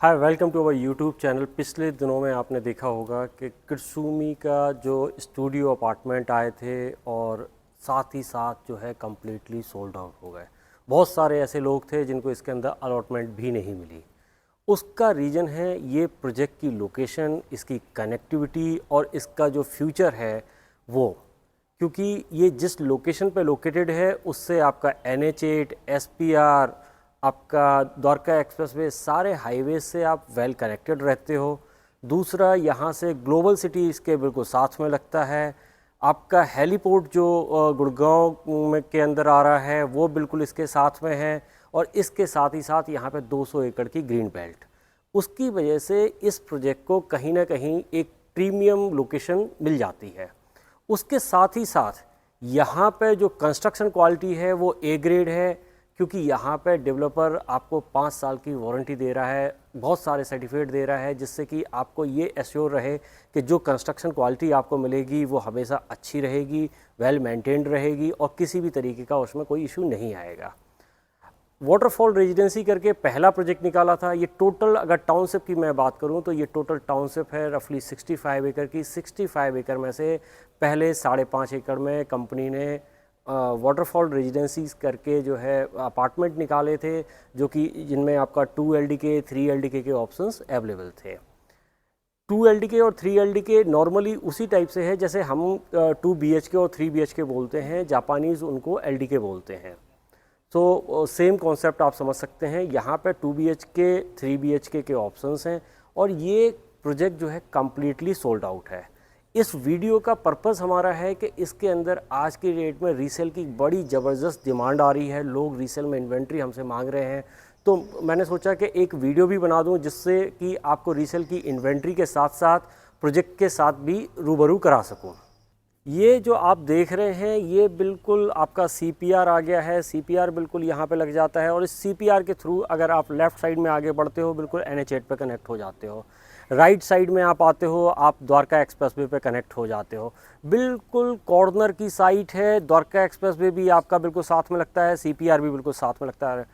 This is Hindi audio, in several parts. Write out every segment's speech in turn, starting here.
Hi, welcome to our YouTube channel. पिछले दिनों में आपने देखा होगा कि किरसूमी का जो स्टूडियो अपार्टमेंट आए थे और साथ ही साथ जो है कम्प्लीटली सोल्ड आउट हो गए। बहुत सारे ऐसे लोग थे जिनको इसके अंदर अलॉटमेंट भी नहीं मिली। उसका रीज़न है ये प्रोजेक्ट की लोकेशन, इसकी कनेक्टिविटी और इसका जो फ्यूचर है वो, क्योंकि ये जिस लोकेशन पे लोकेटेड है उससे आपका NH8, SPR, आपका द्वारका एक्सप्रेसवे, सारे हाईवे से आप वेल कनेक्टेड रहते हो। दूसरा, यहाँ से ग्लोबल सिटी इसके बिल्कुल साथ में लगता है। आपका हेलीपोर्ट जो गुड़गांव में के अंदर आ रहा है वो बिल्कुल इसके साथ में है। और इसके साथ ही साथ यहाँ पे 200 एकड़ की ग्रीन बेल्ट, उसकी वजह से इस प्रोजेक्ट को कहीं ना कहीं एक प्रीमियम लोकेशन मिल जाती है। उसके साथ ही साथ यहाँ पे जो कंस्ट्रक्शन क्वालिटी है वो A ग्रेड है, क्योंकि यहाँ पे डेवलपर आपको 5 साल की वारंटी दे रहा है, बहुत सारे सर्टिफिकेट दे रहा है, जिससे कि आपको ये एश्योर रहे कि जो कंस्ट्रक्शन क्वालिटी आपको मिलेगी वो हमेशा अच्छी रहेगी, वेल मेंटेन्ड रहेगी और किसी भी तरीके का उसमें कोई इशू नहीं आएगा। वाटरफॉल रेजिडेंसी करके पहला प्रोजेक्ट निकाला था। ये टोटल, अगर टाउनशिप की मैं बात करूं तो ये टोटल टाउनशिप है रफली 65 एकड़ की। 65 एकड़ में से पहले 5.5 एकड़ में कंपनी ने वाटरफॉल रेजिडेंसीज करके जो है अपार्टमेंट निकाले थे, जो कि जिनमें आपका 2 LDK 3 LDK के ऑप्शंस अवेलेबल थे। 2 LDK और 3 LDK नॉर्मली उसी टाइप से है जैसे हम 2 BHK और 3 BHK बोलते हैं, जापानीज़ उनको LDK बोलते हैं। तो सेम कॉन्सेप्ट आप समझ सकते हैं। यहाँ पे 2 BHK 3 BHK के ऑप्शंस हैं और ये प्रोजेक्ट जो है कम्प्लीटली सोल्ड आउट है। इस वीडियो का पर्पस हमारा है कि इसके अंदर आज की डेट में रीसेल की बड़ी ज़बरदस्त डिमांड आ रही है, लोग रीसेल में इन्वेंट्री हमसे मांग रहे हैं। तो मैंने सोचा कि एक वीडियो भी बना दूं जिससे कि आपको रीसेल की इन्वेंट्री के साथ साथ प्रोजेक्ट के साथ भी रूबरू करा सकूं। ये जो आप देख रहे हैं ये बिल्कुल आपका CPR आ गया है। CPR बिल्कुल यहाँ पे लग जाता है और इस CPR के थ्रू अगर आप लेफ़्ट साइड में आगे बढ़ते हो बिल्कुल NH8 पे कनेक्ट हो जाते हो। राइट साइड में आप आते हो, आप द्वारका एक्सप्रेसवे पे कनेक्ट हो जाते हो। बिल्कुल कॉर्नर की साइट है। द्वारका एक्सप्रेसवे भी आपका बिल्कुल साथ में लगता है, CPR भी बिल्कुल साथ में लगता है।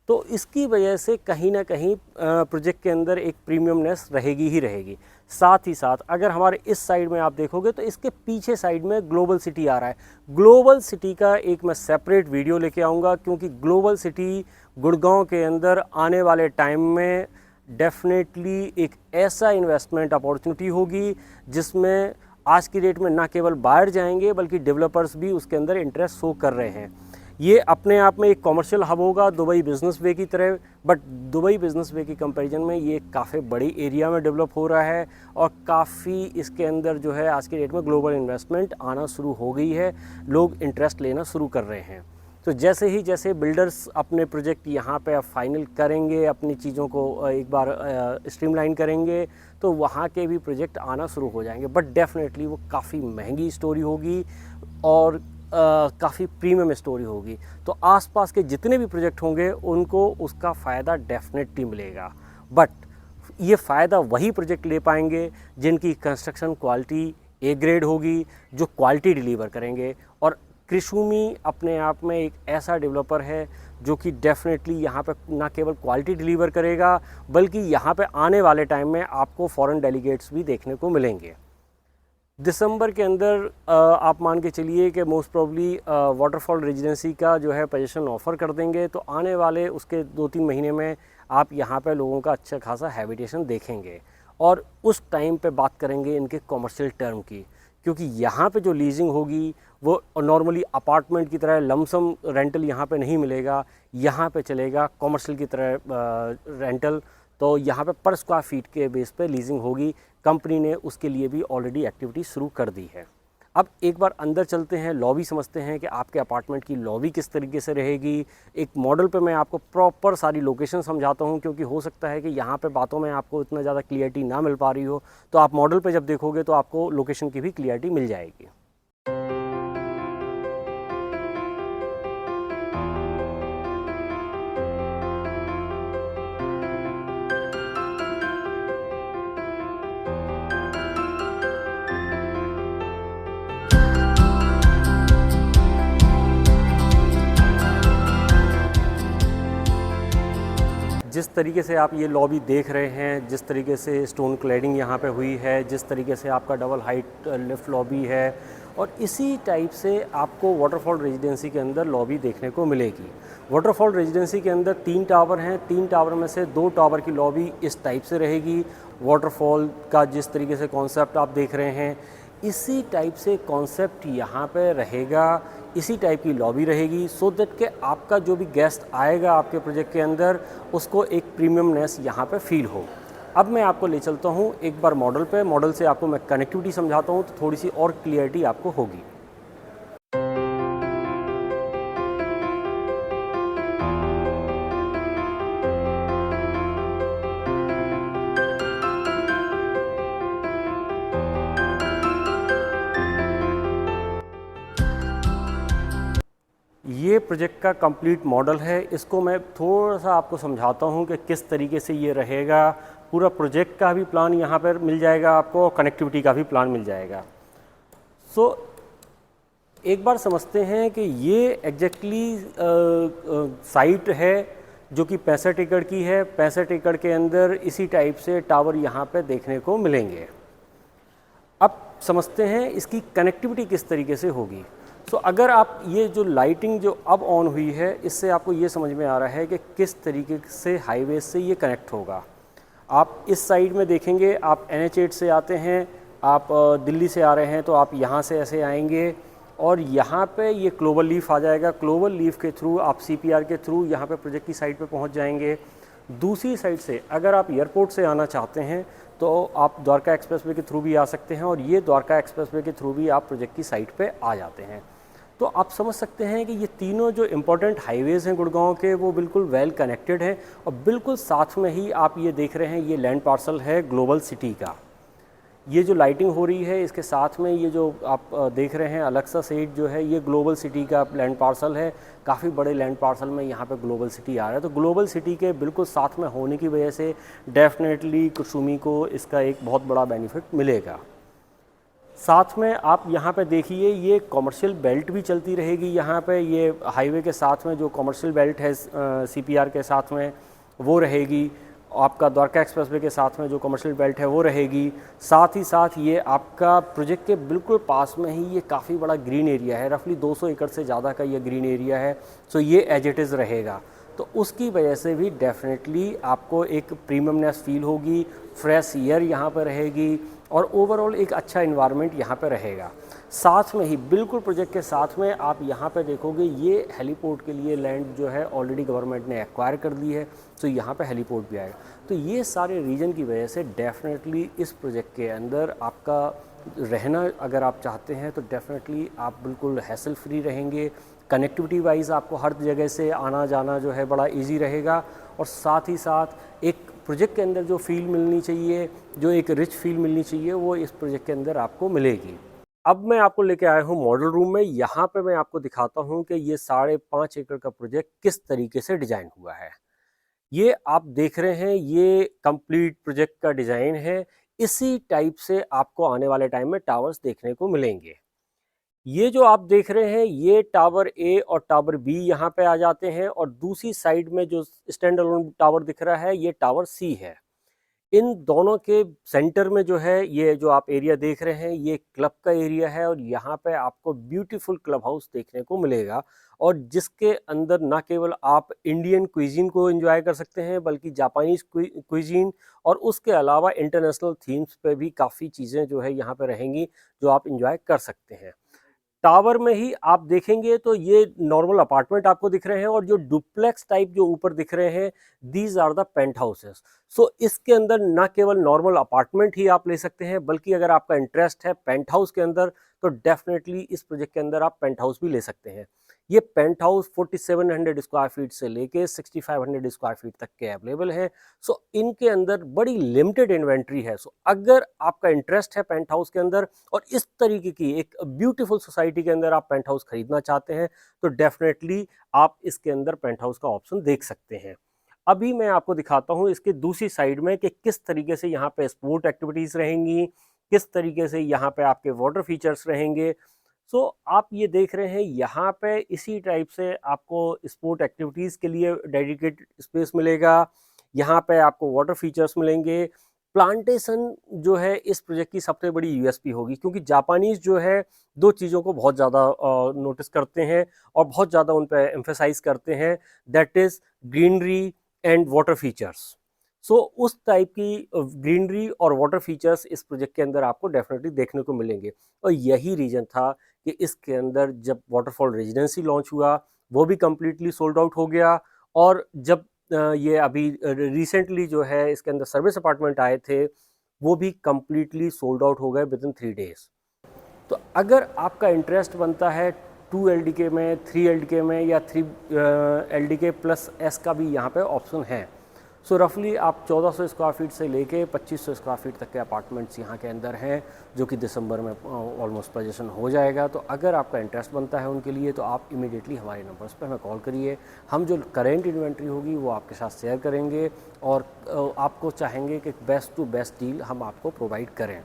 तो इसकी वजह से कहीं ना कहीं प्रोजेक्ट के अंदर एक प्रीमियमनेस रहेगी ही रहेगी। साथ ही साथ अगर हमारे इस साइड में आप देखोगे तो इसके पीछे साइड में ग्लोबल सिटी आ रहा है। ग्लोबल सिटी का एक मैं सेपरेट वीडियो लेके आऊँगा, क्योंकि ग्लोबल सिटी गुड़गांव के अंदर आने वाले टाइम में डेफिनेटली एक ऐसा इन्वेस्टमेंट अपॉर्चुनिटी होगी जिसमें आज की डेट में ना केवल बायर जाएंगे बल्कि डेवलपर्स भी उसके अंदर इंटरेस्ट शो कर रहे हैं। ये अपने आप में एक कॉमर्शियल हब होगा दुबई बिजनेस वे की तरह, बट दुबई बिजनेस वे की कंपैरिजन में ये काफ़ी बड़ी एरिया में डेवलप हो रहा है और काफ़ी इसके अंदर जो है आज की डेट में ग्लोबल इन्वेस्टमेंट आना शुरू हो गई है, लोग इंटरेस्ट लेना शुरू कर रहे हैं। तो जैसे बिल्डर्स अपने प्रोजेक्ट यहाँ पे फाइनल करेंगे, अपनी चीज़ों को एक बार स्ट्रीमलाइन करेंगे, तो वहाँ के भी प्रोजेक्ट आना शुरू हो जाएंगे। बट डेफिनेटली वो काफ़ी महंगी स्टोरी होगी और काफ़ी प्रीमियम स्टोरी होगी। तो आसपास के जितने भी प्रोजेक्ट होंगे उनको उसका फ़ायदा डेफिनेटली मिलेगा। बट ये फ़ायदा वही प्रोजेक्ट ले पाएंगे जिनकी कंस्ट्रक्शन क्वालिटी A ग्रेड होगी, जो क्वालिटी डिलीवर करेंगे। और किरसूमी अपने आप में एक ऐसा डेवलपर है जो कि डेफिनेटली यहाँ पे ना केवल क्वालिटी डिलीवर करेगा बल्कि यहाँ पे आने वाले टाइम में आपको फॉरेन डेलीगेट्स भी देखने को मिलेंगे। दिसंबर के अंदर आप मान के चलिए कि मोस्ट प्रॉब्ली वाटरफॉल रेजिडेंसी का जो है पोजीशन ऑफ़र कर देंगे, तो आने वाले उसके 2-3 महीने में आप यहाँ पे लोगों का अच्छा खासा हैबिटेशन देखेंगे। और उस टाइम पे बात करेंगे इनके कॉमर्शियल टर्म की, क्योंकि यहाँ पे जो लीजिंग होगी वो नॉर्मली अपार्टमेंट की तरह लमसम रेंटल यहाँ पे नहीं मिलेगा, यहाँ पे चलेगा कॉमर्शियल की तरह रेंटल। तो यहाँ पे पर स्क्वायर फीट के बेस पे लीजिंग होगी। कंपनी ने उसके लिए भी ऑलरेडी एक्टिविटी शुरू कर दी है। अब एक बार अंदर चलते हैं, लॉबी समझते हैं कि आपके अपार्टमेंट की लॉबी किस तरीके से रहेगी। एक मॉडल पे मैं आपको प्रॉपर सारी लोकेशन समझाता हूँ, क्योंकि हो सकता है कि यहाँ पे बातों में आपको इतना ज़्यादा क्लियरिटी ना मिल पा रही हो, तो आप मॉडल पे जब देखोगे तो आपको लोकेशन की भी क्लियरिटी मिल जाएगी। जिस तरीके से आप ये लॉबी देख रहे हैं, जिस तरीके से स्टोन क्लैडिंग यहाँ पे हुई है, जिस तरीके से आपका डबल हाइट लिफ्ट लॉबी है, और इसी टाइप से आपको वाटरफॉल रेजिडेंसी के अंदर लॉबी देखने को मिलेगी। वाटरफॉल रेजिडेंसी के अंदर 3 टावर हैं, 3 टावर में से 2 टावर की लॉबी इस टाइप से रहेगी। वाटरफॉल का जिस तरीके से कॉन्सेप्ट आप देख रहे हैं, इसी टाइप से कॉन्सेप्ट यहाँ पे रहेगा, इसी टाइप की लॉबी रहेगी, सो दैट कि आपका जो भी गेस्ट आएगा आपके प्रोजेक्ट के अंदर, उसको एक प्रीमियमनेस यहाँ पे फील हो। अब मैं आपको ले चलता हूँ एक बार मॉडल पे, मॉडल से आपको मैं कनेक्टिविटी समझाता हूँ तो थोड़ी सी और क्लियरिटी आपको होगी। ये प्रोजेक्ट का कंप्लीट मॉडल है, इसको मैं थोड़ा सा आपको समझाता हूँ कि किस तरीके से ये रहेगा। पूरा प्रोजेक्ट का भी प्लान यहाँ पर मिल जाएगा आपको, और कनेक्टिविटी का भी प्लान मिल जाएगा। सो एक बार समझते हैं कि ये एग्जैक्टली साइट है जो कि 65 एकड़ की है। 65 एकड़ के अंदर इसी टाइप से टावर यहाँ पे देखने को मिलेंगे। अब समझते हैं इसकी कनेक्टिविटी किस तरीके से होगी। सो अगर आप ये जो लाइटिंग जो अब ऑन हुई है, इससे आपको ये समझ में आ रहा है कि किस तरीके से हाईवे से ये कनेक्ट होगा। आप इस साइड में देखेंगे, आप NH8 से आते हैं, आप दिल्ली से आ रहे हैं तो आप यहाँ से ऐसे आएंगे और यहाँ पे ये क्लोवर लीफ आ जाएगा। क्लोवर लीफ के थ्रू आप CPR के थ्रू यहाँ पे प्रोजेक्ट की साइट पे पहुँच जाएंगे। दूसरी साइड से अगर आप एयरपोर्ट से आना चाहते हैं तो आप द्वारका एक्सप्रेसवे के थ्रू भी आ सकते हैं, और ये द्वारका एक्सप्रेसवे के थ्रू भी आप प्रोजेक्ट की साइट पे आ जाते हैं। तो आप समझ सकते हैं कि ये तीनों जो इम्पोर्टेंट हाईवेज़ हैं गुड़गांव के, वो बिल्कुल वेल कनेक्टेड हैं, और बिल्कुल साथ में ही आप ये देख रहे हैं, ये लैंड पार्सल है ग्लोबल सिटी का। ये जो लाइटिंग हो रही है इसके साथ में ये जो आप देख रहे हैं अलेक्सा सेट जो है, ये ग्लोबल सिटी का लैंड पार्सल है। काफ़ी बड़े लैंड पार्सल में यहाँ पे ग्लोबल सिटी आ रहा है, तो ग्लोबल सिटी के बिल्कुल साथ में होने की वजह से डेफिनेटली कुर्सुमी को इसका एक बहुत बड़ा बेनिफिट मिलेगा। साथ में आप यहाँ पे देखिए, ये कॉमर्शियल बेल्ट भी चलती रहेगी यहाँ पे। ये हाईवे के साथ में जो कॉमर्शियल बेल्ट है CPR के साथ में वो रहेगी। आपका द्वारका एक्सप्रेसवे के साथ में जो कमर्शियल बेल्ट है वो रहेगी। साथ ही साथ ये आपका प्रोजेक्ट के बिल्कुल पास में ही ये काफ़ी बड़ा ग्रीन एरिया है, रफली 200 एकड़ से ज़्यादा का ये ग्रीन एरिया है। सो ये एज इट इज़ रहेगा, तो उसकी वजह से भी डेफिनेटली आपको एक प्रीमियमनेस फील होगी, फ्रेश एयर यहाँ पर रहेगी, और ओवरऑल एक अच्छा इन्वायरमेंट यहाँ पे रहेगा। साथ में ही बिल्कुल प्रोजेक्ट के साथ में आप यहाँ पे देखोगे, ये हेलीपोर्ट के लिए लैंड जो है ऑलरेडी गवर्नमेंट ने एक्वायर कर ली है, तो यहाँ पे हेलीपोर्ट भी आएगा। तो ये सारे रीजन की वजह से डेफिनेटली इस प्रोजेक्ट के अंदर आपका रहना अगर आप चाहते हैं तो डेफिनेटली आप बिल्कुल हैसल फ्री रहेंगे। कनेक्टिविटी वाइज आपको हर जगह से आना जाना जो है बड़ा ईजी रहेगा, और साथ ही साथ एक प्रोजेक्ट के अंदर जो फील मिलनी चाहिए, जो एक रिच फील मिलनी चाहिए, वो इस प्रोजेक्ट के अंदर आपको मिलेगी। अब मैं आपको लेके आया हूँ मॉडल रूम में। यहाँ पे मैं आपको दिखाता हूँ कि ये 5.5 एकड़ का प्रोजेक्ट किस तरीके से डिजाइन हुआ है। ये आप देख रहे हैं, ये कंप्लीट प्रोजेक्ट का डिजाइन है। इसी टाइप से आपको आने वाले टाइम में टावर्स देखने को मिलेंगे। ये जो आप देख रहे हैं, ये टावर A और टावर B यहाँ पे आ जाते हैं, और दूसरी साइड में जो स्टैंड अलोन टावर दिख रहा है ये टावर C है। इन दोनों के सेंटर में जो है, ये जो आप एरिया देख रहे हैं, ये क्लब का एरिया है, और यहाँ पे आपको ब्यूटीफुल क्लब हाउस देखने को मिलेगा, और जिसके अंदर ना केवल आप इंडियन क्विजीन को एंजॉय कर सकते हैं बल्कि जापानीज क्विजीन, और उसके अलावा इंटरनेशनल थीम्स पे भी काफ़ी चीज़ें जो है यहाँ पे रहेंगी जो आप एंजॉय कर सकते हैं। टावर में ही आप देखेंगे तो ये नॉर्मल अपार्टमेंट आपको दिख रहे हैं, और जो डुप्लेक्स टाइप जो ऊपर दिख रहे हैं, these are the penthouses. So इसके अंदर ना केवल नॉर्मल अपार्टमेंट ही आप ले सकते हैं, बल्कि अगर आपका इंटरेस्ट है पेंट हाउस के अंदर तो डेफिनेटली इस प्रोजेक्ट के अंदर आप पेंट हाउस भी ले सकते हैं। ये पेंट हाउस 4700 स्क्वायर फीट से लेके 6500 स्क्वायर फीट तक के अवेलेबल हैं। सो इनके अंदर बड़ी लिमिटेड इन्वेंट्री है। सो अगर आपका इंटरेस्ट है पेंट हाउस के अंदर और इस तरीके की एक ब्यूटीफुल सोसाइटी के अंदर आप पेंट हाउस खरीदना चाहते हैं, तो डेफिनेटली आप इसके अंदर पेंट हाउस का ऑप्शन देख सकते हैं। अभी मैं आपको दिखाता हूँ इसके दूसरी साइड में कि किस तरीके से यहाँ पे स्पोर्ट एक्टिविटीज़ रहेंगी, किस तरीके से यहाँ पे आपके वाटर फीचर्स रहेंगे। सो आप ये देख रहे हैं, यहाँ पे इसी टाइप से आपको स्पोर्ट एक्टिविटीज़ के लिए डेडिकेटेड स्पेस मिलेगा। यहाँ पे आपको वाटर फीचर्स मिलेंगे। प्लांटेशन जो है इस प्रोजेक्ट की सबसे बड़ी यूएसपी होगी, क्योंकि जापानीज़ जो है दो चीज़ों को बहुत ज़्यादा नोटिस करते हैं और बहुत ज़्यादा उन पे एम्फेसाइज करते हैं, that is greenery and water features. So उस टाइप की ग्रीनरी और वाटर फीचर्स इस प्रोजेक्ट के अंदर आपको डेफिनेटली देखने को मिलेंगे। और यही रीज़न था कि इसके अंदर जब वाटरफॉल रेजिडेंसी लॉन्च हुआ वो भी कम्प्लीटली सोल्ड आउट हो गया, और जब ये अभी रिसेंटली जो है इसके अंदर सर्विस अपार्टमेंट आए थे वो भी कम्प्लीटली सोल्ड आउट हो गए विद इन 3 days। तो अगर आपका इंटरेस्ट बनता है 2 LDK में, 3 LDK में, या 3 LDK प्लस एस का भी यहाँ पे ऑप्शन है। सो रफली आप 1400 स्क्वायर फीट से लेके 2500 स्क्वायर फीट तक के अपार्टमेंट्स यहाँ के अंदर हैं, जो कि दिसंबर में ऑलमोस्ट पोजीशन हो जाएगा। तो अगर आपका इंटरेस्ट बनता है उनके लिए तो आप इमीडिएटली हमारे नंबर्स पे हमें कॉल करिए। हम जो करेंट इन्वेंट्री होगी वो आपके साथ शेयर करेंगे और आपको चाहेंगे कि बेस्ट टू बेस्ट डील हम आपको प्रोवाइड करें।